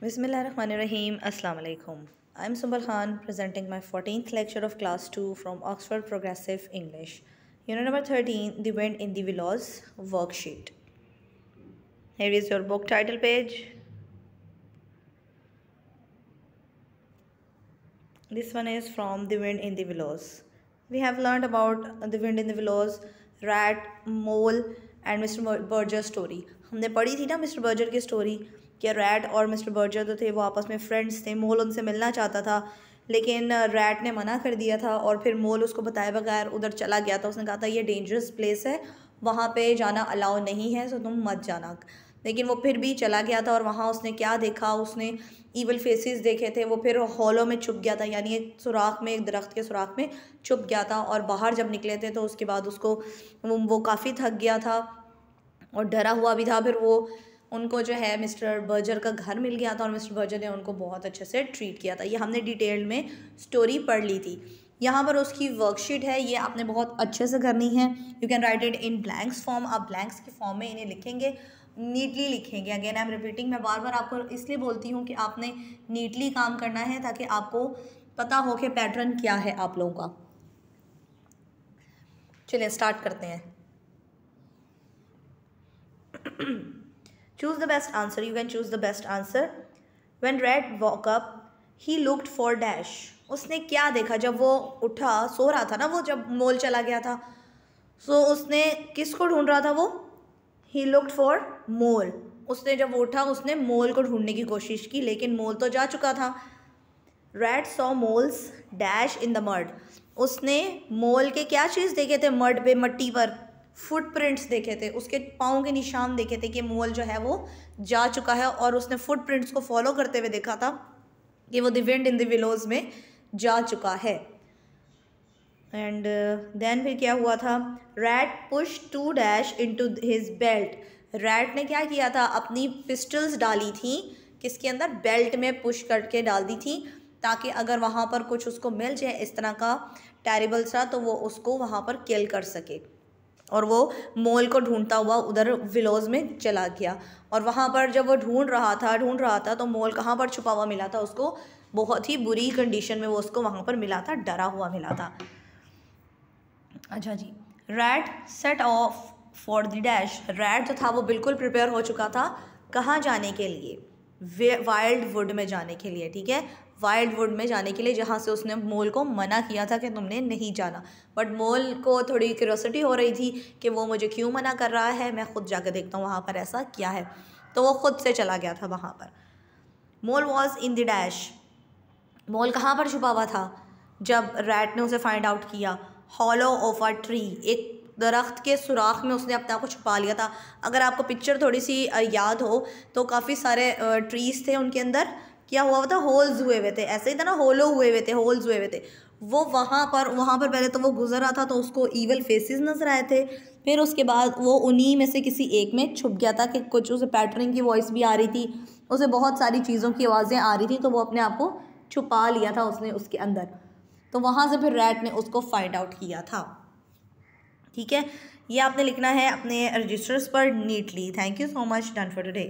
Bismillahirrahmanirrahim. Assalamu alaikum. I'm Sumbal Khan presenting my 14th lecture of class 2 from Oxford Progressive English. Unit number 13, The Wind in the Willows worksheet. Here is your book title page. This one is from The Wind in the Willows. We have learned about The Wind in the Willows, rat, mole and Mr. Berger story. हमने पढ़ी थी ना mister Berger की story कि rat और mister Berger तो थे वो आपस में फ्रेंड्स थे। मोल उनसे मिलना चाहता था लेकिन रैट ने मना कर दिया था और फिर मोल उसको बताए बगैर उधर चला गया था। उसने कहा था ये डेंजरस प्लेस है, वहाँ पे जाना अलाउ नहीं है, सो तुम मत जाना। लेकिन वो फिर भी चला गया था और वहाँ उसने क्या देखा, उसने ईवल फेसेस देखे थे। वो फिर हॉलो में छुप गया था, यानी एक सुराख में, एक दरख्त के सुराख में छुप गया था। और बाहर जब निकले थे तो उसके बाद उसको वो काफ़ी थक गया था और डरा हुआ भी था। फिर वो उनको जो है मिस्टर बर्जर का घर मिल गया था और मिस्टर बर्जर ने उनको बहुत अच्छे से ट्रीट किया था। ये हमने डिटेल में स्टोरी पढ़ ली थी। यहाँ पर उसकी वर्कशीट है, ये आपने बहुत अच्छे से करनी है। You can write it in blanks form. आप ब्लैंक्स के फॉर्म में इन्हें लिखेंगे, नीटली लिखेंगे। अगेन आई एम रिपीटिंग, मैं बार बार आपको इसलिए बोलती हूँ कि आपने नीटली काम करना है ताकि आपको पता हो कि पैटर्न क्या है आप लोगों का। चलिए स्टार्ट करते हैं। Choose the best answer. You can choose the best answer. When Red woke up, he looked for dash. उसने क्या देखा जब वो उठा, सो रहा था ना वो, जब मोल चला गया था। सो उसने किसको ढूंढ रहा था वो? He looked for मोल। उसने जब उठा उसने मोल को ढूंढने की कोशिश की लेकिन मोल तो जा चुका था। Red saw moles dash in the mud. उसने मोल के क्या चीज़ देखे थे मड पे, मट्टी पर? फुटप्रिंट्स देखे थे, उसके पाँव के निशान देखे थे कि मोल जो है वो जा चुका है। और उसने फुटप्रिंट्स को फॉलो करते हुए देखा था कि वो the wind in the willows में जा चुका है। एंड देन फिर क्या हुआ था? Rat push to dash into his belt. Rat ने क्या किया था? अपनी पिस्टल्स डाली थी किसके अंदर? बेल्ट में पुश करके डाल दी थी ताकि अगर वहाँ पर कुछ उसको मिल जाए इस तरह का टेरिबल सा तो वो उसको वहाँ पर किल कर सके। और वो मोल को ढूंढता हुआ उधर विलोज में चला गया। और वहाँ पर जब वो ढूंढ रहा था तो मोल कहाँ पर छुपा हुआ मिला था उसको? बहुत ही बुरी कंडीशन में वो उसको वहाँ पर मिला था, डरा हुआ मिला था। अच्छा जी, rat set off for the dash. Rat जो था वो बिल्कुल प्रिपेयर हो चुका था कहाँ जाने के लिए? वाइल्ड वुड में जाने के लिए। ठीक है, वाइल्ड वुड में जाने के लिए, जहाँ से उसने मोल को मना किया था कि तुमने नहीं जाना। बट मोल को थोड़ी क्यूरियोसिटी हो रही थी कि वो मुझे क्यों मना कर रहा है, मैं खुद जाकर देखता हूँ वहाँ पर ऐसा क्या है। तो वो खुद से चला गया था वहाँ पर। मोल वॉज इन द डैश। मोल कहाँ पर छुपा हुआ था जब रैट ने उसे फाइंड आउट किया? हॉलो ऑफ अ ट्री, एक दरख्त के सुराख में उसने अपने आप को छुपा लिया था। अगर आपको पिक्चर थोड़ी सी याद हो तो काफ़ी सारे ट्रीज़ थे, उनके अंदर क्या हुआ था? होल्स हुए हुए थे, ऐसे ही था ना, होलो हुए हुए थे, होल्स हुए हुए थे। वो वहाँ पर पहले तो वो गुजर रहा था तो उसको ईवल फेसेस नजर आए थे। फिर उसके बाद वो उन्हीं में से किसी एक में छुप गया था कि कुछ उसे पैटर्निंग की वॉइस भी आ रही थी, उसे बहुत सारी चीज़ों की आवाज़ें आ रही थी, तो वो अपने आप को छुपा लिया था उसने उसके अंदर। तो वहाँ से फिर रैट ने उसको फाइंड आउट किया था। ठीक है, ये आपने लिखना है अपने रजिस्टर्स पर neatly. Thank you so much, done for today.